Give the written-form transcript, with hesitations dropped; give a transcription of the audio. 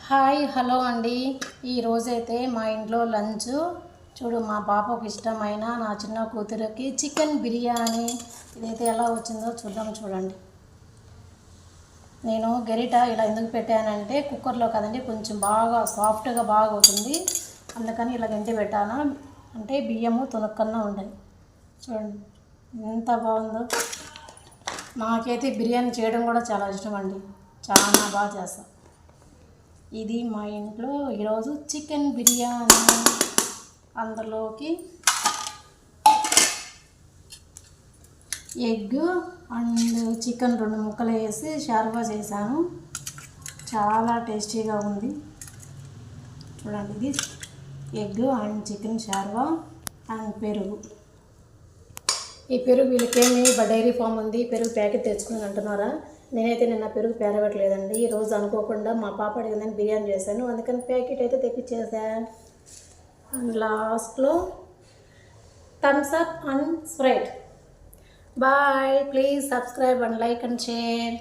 Hi hello అండి. ఈరోజైతే మా ఇంట్లో లంచ్ చూడు, మా పాపకు ఇష్టమైన నా చిన్న కూతురికి చికెన్ బిర్యానీ. ఇదైతే ఎలా వచ్చిందో చూద్దాం. చూడండి, నేను గరిట ఇలా ఎందుకు పెట్టానంటే కుక్కర్లో కదండి, కొంచెం బాగా సాఫ్ట్గా బాగా అవుతుంది, అందుకని ఇలా గంటి పెట్టాను. అంటే బియ్యము తొనక్కన్నా ఉంటాయి. చూడండి ఎంత బాగుందో. నాకైతే బిర్యానీ చేయడం కూడా చాలా ఇష్టం అండి, చాలా బాగా చేస్తాను. ఇది మా ఇంట్లో ఈరోజు చికెన్ బిర్యానీ. అందులోకి ఎగ్ అండ్ చికెన్ 2 ముక్కలు వేసి షార్వా చేశాను. చాలా టేస్టీగా ఉంది. చూడండి, ఇది ఎగ్ అండ్ చికెన్ షార్వా అండ్ పెరుగు. ఈ పెరుగు వీళ్ళకేమి డైరీ ఫామ్ ఉంది, పెరుగు ప్యాకెట్ తెచ్చుకుని అంటున్నారా? నేనైతే నిన్న పెరుగు పేరబెట్టలేదండి. ఈరోజు అనుకోకుండా మా పాప అడిగిందని బిర్యానీ చేశాను, అందుకని ప్యాకెట్ అయితే తెప్పించేసాను. అండ్ లాస్ట్లో Thums Up and Sprite. Bye, please subscribe and like and share.